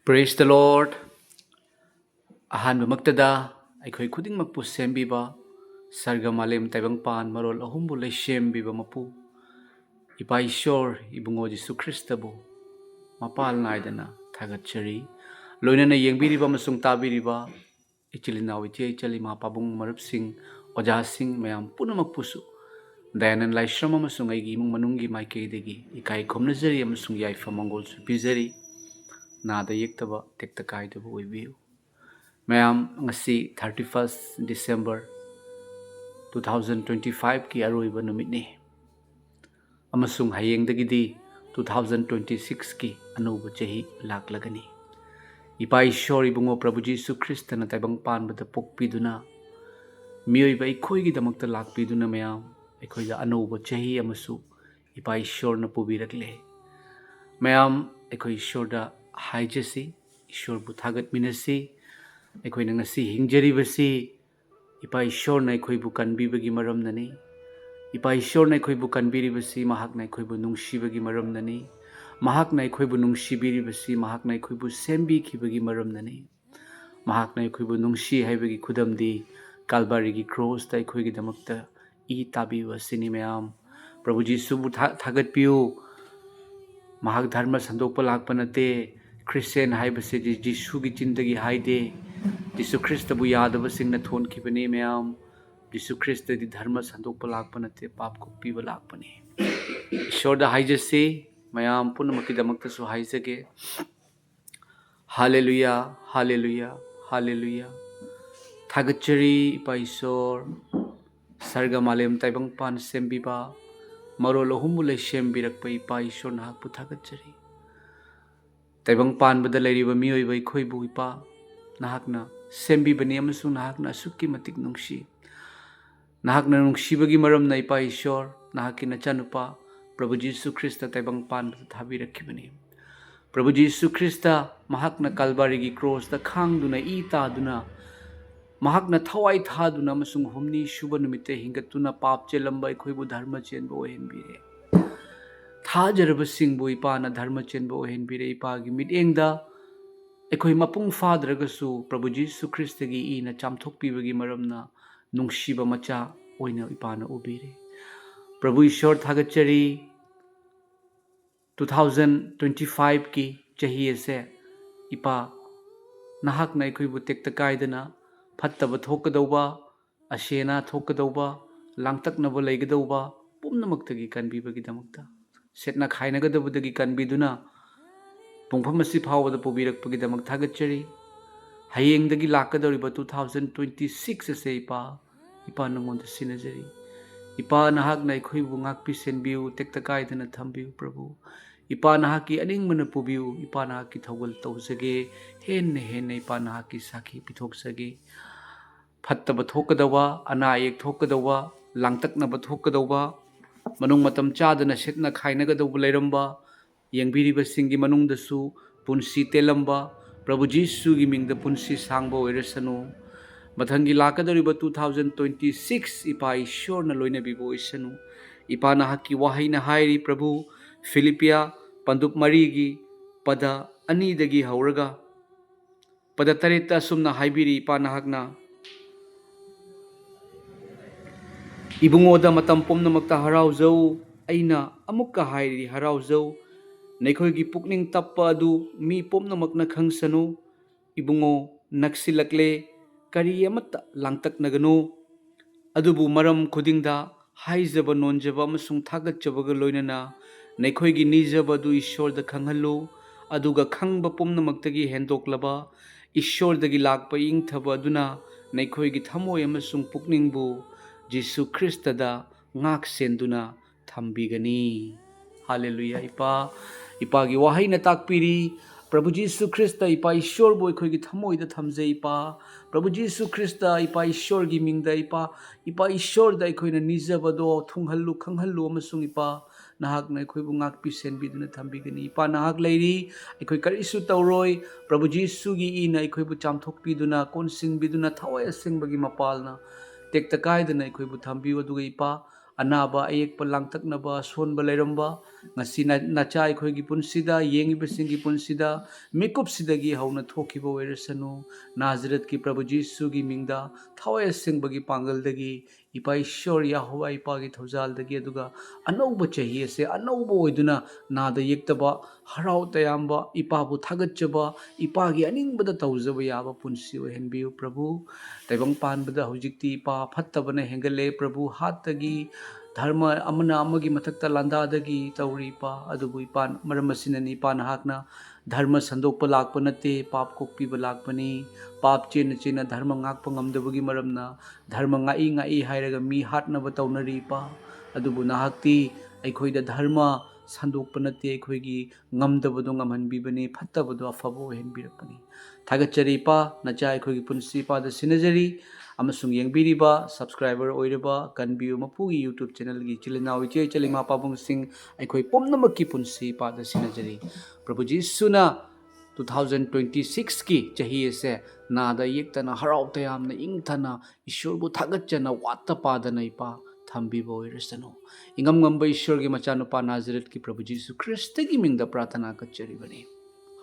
Praise the Lord. ꯑꯍꯥꯟꯕꯃꯛꯇꯗ ꯑꯩꯈꯣꯏ ꯈꯨꯗꯤꯡꯃꯛꯄꯨ ꯁꯦꯝꯕꯤꯕ ꯁꯔꯒ ꯃꯥꯂꯦꯝ ꯇꯥꯏꯕꯪꯄꯥꯟ ꯃꯔꯣꯜ ꯑꯍꯨꯝꯕꯨ ꯂꯩꯁꯦꯝꯕꯤꯕ ꯃꯄꯨ ꯏꯄꯥ ꯏꯁꯣꯔ ꯏꯕꯨꯡꯉꯣ ꯖꯤꯁꯨ ꯈ꯭ꯔꯤꯁꯇꯕꯨ ꯃꯄꯥꯜ ꯅꯥꯏꯗꯅ ꯊꯥꯒꯠꯆꯔꯤ. ꯂꯣꯏꯅꯅ ꯌꯦꯡꯕꯤꯔꯤꯕ ꯑꯃꯁꯨꯡ ꯇꯥꯕꯤꯔꯤꯕ ꯏꯆꯤꯜ ꯏꯅꯥꯎ ꯏꯆꯦ ꯏꯆꯜ ꯏꯃꯥ ꯄꯥꯕꯨꯡ ꯃꯔꯨꯞꯁꯤꯡ ꯑꯣꯖꯥꯁꯤꯡ ꯃꯌꯥꯝ ꯄꯨꯝꯅꯃꯛꯄꯨꯁꯨ ꯗꯌꯥꯅꯟꯗ ꯂꯥꯏꯁ꯭ꯔꯝ ꯑꯃꯁꯨꯡ ꯑꯩꯒꯤ ꯏꯃꯨꯡ ꯃꯅꯨꯡꯒꯤ ꯃꯥꯏꯀꯩꯗꯒꯤ ꯏꯀꯥꯏ ꯈꯨꯝꯅꯖꯔꯤ ꯑꯃꯁꯨꯡ ꯌꯥꯏꯐ ꯃꯪꯒꯣꯜꯁꯨ ꯄꯤꯖꯔꯤ. ꯅꯥꯗ ꯌꯦꯛꯇꯕ ꯇꯦꯛꯇ ꯀꯥꯏꯗꯕ ꯑꯣꯏꯕꯤꯌꯨ. ꯃꯌꯥꯝ ꯉꯁꯤ 31 ꯗꯤꯁꯦꯝꯕꯔ 2025 की अरोइब नुमितनी अमसुंग हयेंगदगिदी 2026 की अनौब चही लाकलगनी. इपा ईश्वर इबुंगो प्रभु जीसु ख्रिस्तन ताइबंग पानबद पोकपीदुना मियोइबा इखोइगिदमक्ता लाकपीदुना मयाम अखोइदा अनौब चही अमसु इपा ईश्वरन पुबीरकले. मयाम अखोइ ईश्वरदा हाइजसी ईश्वरबु थागतमिनसी. अखोइना ngasi हिंजरिबसी इपा ईश्वरना अखोइबु कनबीबगी मरमननी. इपा ईश्वरना अखोइबु कनबीरिबसी महाकना अखोइबु नुंगसीबगी मरमननी. महाकना अखोइबु नुंगसीबीरिबसी महाकना अखोइबु सेमबीखिबगी मरमननी. महाकना अखोइबु नुंगसी हाइबगी खुदमदी कालबारीगी क्रॉसता अखोइगिदमक्ता ई ताबीबसिनी. मयाम प्रभु जीसुबु थागतपियु. महाक धर्म संदोकपा लाकपा नते. क्रिश्चियन हाइबसे जीसुगी चिंतगी हाइदे. जीसु ख्रिस्तबु यादबसिंगना थोनखिबनी. मयाम जीसु ख्रिस्तदी धर्म संदोकपा लाकपा नते पाप कोक्पीबा लाकपनी. ईश्वरदा हाइजसे मयाम पुनमकिदमक्तसु हाइजगे. Hallelujah hallelujah hallelujah. थागतचरी इपा ईश्वर सर्ग मालेम ताइबंगपान सेमबीबा मरोल अहुमबु लैसेमबीरकपा इपा ईश्वर नाहकपु थागतचरी. ताइबंगपानबदा लैरिबा मियोइबा इखोइबु इपा नाहकना सेमबीबनी अमसुंग नाहकना असुक्की मतिक नुंगसी. नाहकना नुंगसीबगी मरमना इपा ईश्वर नाहककी नचानुपा प्रभु जीसु ख्रिस्त ताइबंगपानबदा थाबीरखिबनी. प्रभु जीसु ख्रिस्त महाकना कालबारीगी क्रॉसता खांगदुना ई तादुना महाकना थवाई थादुना अमसुंग हुमनी सुबा नुमिते हिंगतुना पाप चेलंबा अखोइबु धर्म चेनबा ओहेनबीरे. थाजरबसिंगबु इपाना धर्म चेनबा ओहेनबीरे. इपागी मिटएंगदा अखोइ मपुंग फादरगसु प्रभु जीसु ख्रिस्तगी ईना चामथोकपीबगी मरमना नुंगसीबा मचा ओइना इपाना उबीरे. प्रभु ईश्वर थागतचरी. 2025 की चही से इपा नाहकना अखोइबु तेक्ता कायदना फत्तबा थोकदौबा अशेना थोकदौबा लांगतकनबा लैगदौबा पुम्नमक्तगी कनबीबगिदमक्ता सेतना खाइनगदबदगी कनबीदुना पुंफम असि फावबदा पुबीरकपगिदमक थागतचरी. हयेंगदगी लाकदौरिबा 2026 से इपा नंगोंदा सिनजरी. इपा नाहकना अखोइबु ngakpi senbiu tekta kaidana thambiu प्रभु. इपा नाहकी अनिंगमना पुबिउ. इपा नाहकी थौगल तौजगे हेन इपा नाहकी साखी पिथोकसगे. फत्तबा थोकदौबा अना अयेक थोकदौबा लांगतकनबा थोकदौबा मनुंग मतम चादना सेतना खाइनगदौबा लैरंबा यंगबीरिबसिंगी मनुंगदसु पुंसी तेलंबा प्रभु जीसुगी मिंगदा पुंसी सांगबा ओइरसनु. मथंगी लाकदौरिबा 2026 इपा ईश्वरना लोइनबीबा ओइसनु. इपा नाहकी वाहैना हाइरी प्रभु फिलिपिया पंदुप मरीगी पद अनीदगी हौरगा पद तरेता सुमना हाइबिरी. इपा नाहकना इबुंगोदा मतम पुम्नमक्ता हराउजौ. अइना अमुक्का हाइरी हराउजौ. नैखोइगी पुकनिंग तप्पा अदु मी पुम्नमक्ना खंगसनु. इबुंगो नक्सिलकले करी अमत्ता लांगतकनगनु. अदुबु मरम खुदिंगदा हाइजबा नोंजबा अमसुंग थागतचबगा लोइनना नैखोइगी निजबदु ईश्वरदा खंगहल्लु. अदुगा खंगबा पुम्नमक्तगी हेंदोकलबा ईश्वरदगी लाकपा इंगथबा अदुना नैखोइगी थमोय अमसुंग पुकनिंगबु जीसु ख्रिस्तदा ngak senduna thambigani. हालेलुया. इपागी वाहैना ताकपीरी प्रभु जीसु ख्रिस्त इपा ईश्वर बो अखोइगी थमोइदा थमजे. इपा प्रभु जीसु ख्रिस्त इपा ईश्वरगी मिंगदा इपा ईश्वरदा अखोइना निजबदो थुंगहल्लु खंगहल्लु अमसुंग इपा नाहकना अखोइबु ngakpi senbiduna thambigani. इपा नाहक लैरी अखोइ करिसु तौरोय प्रभु जीसुगी ईना अखोइबु चामथोकपीदुना कोनसिनबीदुना थवाय असेंबगी मपालना तेक्ता कायदना अखोइबु थम्बिउ. अदुगा इपा अनाबा अयेकपा लांगतकनबा सोनबा लैरंबा ngasi nacha ꯑꯩꯈꯣꯏꯒꯤ ꯄꯨꯟꯁꯤꯗ ꯌꯦꯡꯉꯤꯕꯁꯤꯡꯒꯤ ꯄꯨꯟꯁꯤꯗ ꯃꯤꯀꯨꯞꯁꯤꯗꯒꯤ ꯍꯧꯅ ꯊꯣꯛꯈꯤꯕ ꯑꯣꯏꯔꯁꯅꯨ ꯅꯥꯖꯔꯦꯠꯀꯤ ꯄ꯭ꯔꯚꯨ ꯖꯤꯁꯨꯒꯤ ꯃꯤꯡꯗ ꯊꯋꯥꯏ ꯑꯁꯦꯡꯕꯒꯤ ꯄꯥꯡꯒꯜꯗꯒꯤ ꯏꯄꯥ ꯏꯁꯣꯔ ꯌꯥꯍꯣꯋꯥ ꯏꯄꯥꯒꯤ ꯊꯧꯖꯥꯜꯗꯒꯤ ꯑꯗꯨꯒ ꯑꯅꯧꯕ ꯆꯍꯤ ꯑꯁꯦ ꯑꯅꯧꯕ ꯑꯣꯏꯗꯨꯅ ꯅꯥꯗ ꯌꯦꯛꯇꯕ ꯍꯔꯥꯎ ꯇꯌꯥꯝꯕ ꯏꯄꯥꯕꯨ ꯊꯥꯒꯠꯆꯕ ꯏꯄꯥꯒꯤ ꯑꯅꯤꯡꯕꯗ ꯇꯧꯖꯕ ꯌꯥꯕ ꯄꯨꯟꯁꯤ ꯑꯣꯏꯍꯟꯕꯤꯌꯨ ꯄ꯭ꯔꯚꯨ ꯇꯥꯏꯕꯪ ꯄꯥꯟꯕꯗ ꯍꯧꯖꯤꯛꯇꯤ ꯏꯄꯥ ꯐꯠꯇꯕꯅ ꯍꯦꯟꯒꯠꯂꯦ ꯄ꯭ꯔꯚꯨ ꯍꯥꯠꯇꯒꯤ ꯙꯔꯃ ꯑꯃꯅ ꯑꯃꯒꯤ ꯃꯊꯛꯇ ꯂꯥꯟꯗꯥꯗꯒꯤ ꯇꯧꯔꯤ ꯏꯄꯥ ꯑꯗꯨꯕꯨ ꯏꯄꯥ ꯃꯔꯝ ꯑꯁꯤꯅꯅꯤ ꯏꯄꯥ ꯅꯍꯥꯛꯅ ꯙꯔꯃ ꯁꯟꯗꯣꯛꯄ ꯂꯥꯛꯄ ꯅꯠꯇꯦ ꯄꯥꯞ ꯀꯣꯛꯄꯤꯕ ꯂꯥꯛꯄꯅꯤ ꯄꯥꯞ ꯆꯦꯟꯅ ꯆꯦꯟꯅ ꯙꯔꯃ ꯉꯥꯛꯄ ꯉꯝꯗꯕꯒꯤ ꯃꯔꯝꯅ ꯙꯔꯃ ꯉꯥꯛꯏ ꯉꯥꯛꯏ ꯍꯥꯏꯔꯒ ꯃꯤ ꯍꯥꯠꯅꯕ ꯇꯧꯅꯔꯤ ꯏꯄꯥ ꯑꯗꯨꯕꯨ ꯅꯍꯥꯛꯇꯤ ꯑꯩꯈꯣꯏꯗ ꯙꯔꯃ ꯁꯟꯗꯣꯛꯄ ꯅꯠꯇꯦ ꯑꯩꯈꯣꯏꯒꯤ ꯉꯝꯗꯕꯗꯣ ꯉꯝꯍꯟꯕꯤꯕꯅꯤ ꯐꯠꯇꯕꯗꯣ ꯑꯐꯕ ꯑꯣꯏꯍꯟꯕꯤꯔꯛꯄꯅꯤ ꯊꯥꯒꯠꯆꯔꯤ ꯏꯄꯥ ꯅꯆꯥ ꯑꯩꯈꯣꯏꯒꯤ ꯄꯨꯟꯁꯤ ꯏꯄꯥꯗ ꯁꯤꯟꯅꯖꯔꯤ ꯑꯃꯁꯨꯡ ꯌꯦꯡꯕꯤꯔꯤꯕ ꯁꯕꯁꯀ꯭ꯔꯥꯏꯕꯔ ꯑꯣꯏꯔꯤꯕ ꯀꯟꯕꯤꯌꯨ ꯃꯄꯨꯒꯤ ꯌꯨꯇ꯭ꯌꯨꯕ ꯆꯦꯅꯦꯜꯒꯤ ꯏꯆꯤꯜ ꯏꯅꯥꯎ ꯏꯆꯦ ꯏꯆꯜ ꯏꯃꯥ ꯄꯥꯕꯨꯡꯁꯤꯡ ꯑꯩꯈꯣꯏ ꯄꯨꯝꯅꯃꯛꯀꯤ ꯄꯨꯟꯁꯤ ꯏꯄꯥꯗ ꯁꯤꯟꯅꯖꯔꯤ ꯄ꯭ꯔꯚꯨ ꯖꯤꯁꯨꯅ 2026ꯀꯤ ꯆꯍꯤ ꯑꯁꯦ ꯅꯥꯗ ꯌꯦꯛꯇꯅ ꯍꯔꯥꯎ ꯇꯌꯥꯝꯅ ꯏꯪꯊꯅ ꯏꯁꯣꯔꯕꯨ ꯊꯥꯒꯠꯆꯅ ꯋꯥꯠꯇ ꯄꯥꯗꯅ ꯏꯄꯥ ꯊꯝꯕꯤꯕ ꯑꯣꯏꯔꯁꯅꯨ ꯏꯉꯝ ꯉꯝꯕ ꯏꯁꯣꯔꯒꯤ ꯃꯆꯥꯅꯨꯄꯥ ꯅꯥꯖꯔꯦꯠꯀꯤ ꯄ꯭ꯔꯚꯨ ꯖꯤꯁꯨ ꯈ꯭ꯔꯤꯁꯇꯒꯤ ꯃꯤꯡꯗ ꯄ꯭ꯔꯥꯊꯅꯥ ꯀꯠꯆꯔꯤꯕꯅꯤ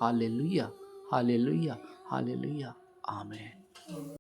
ꯍꯥꯂꯦꯂꯨꯌꯥ ꯍꯥꯂꯦꯂꯨꯌꯥ ꯍꯥꯂꯦꯂꯨꯌꯥ ꯑꯥꯃꯦꯟ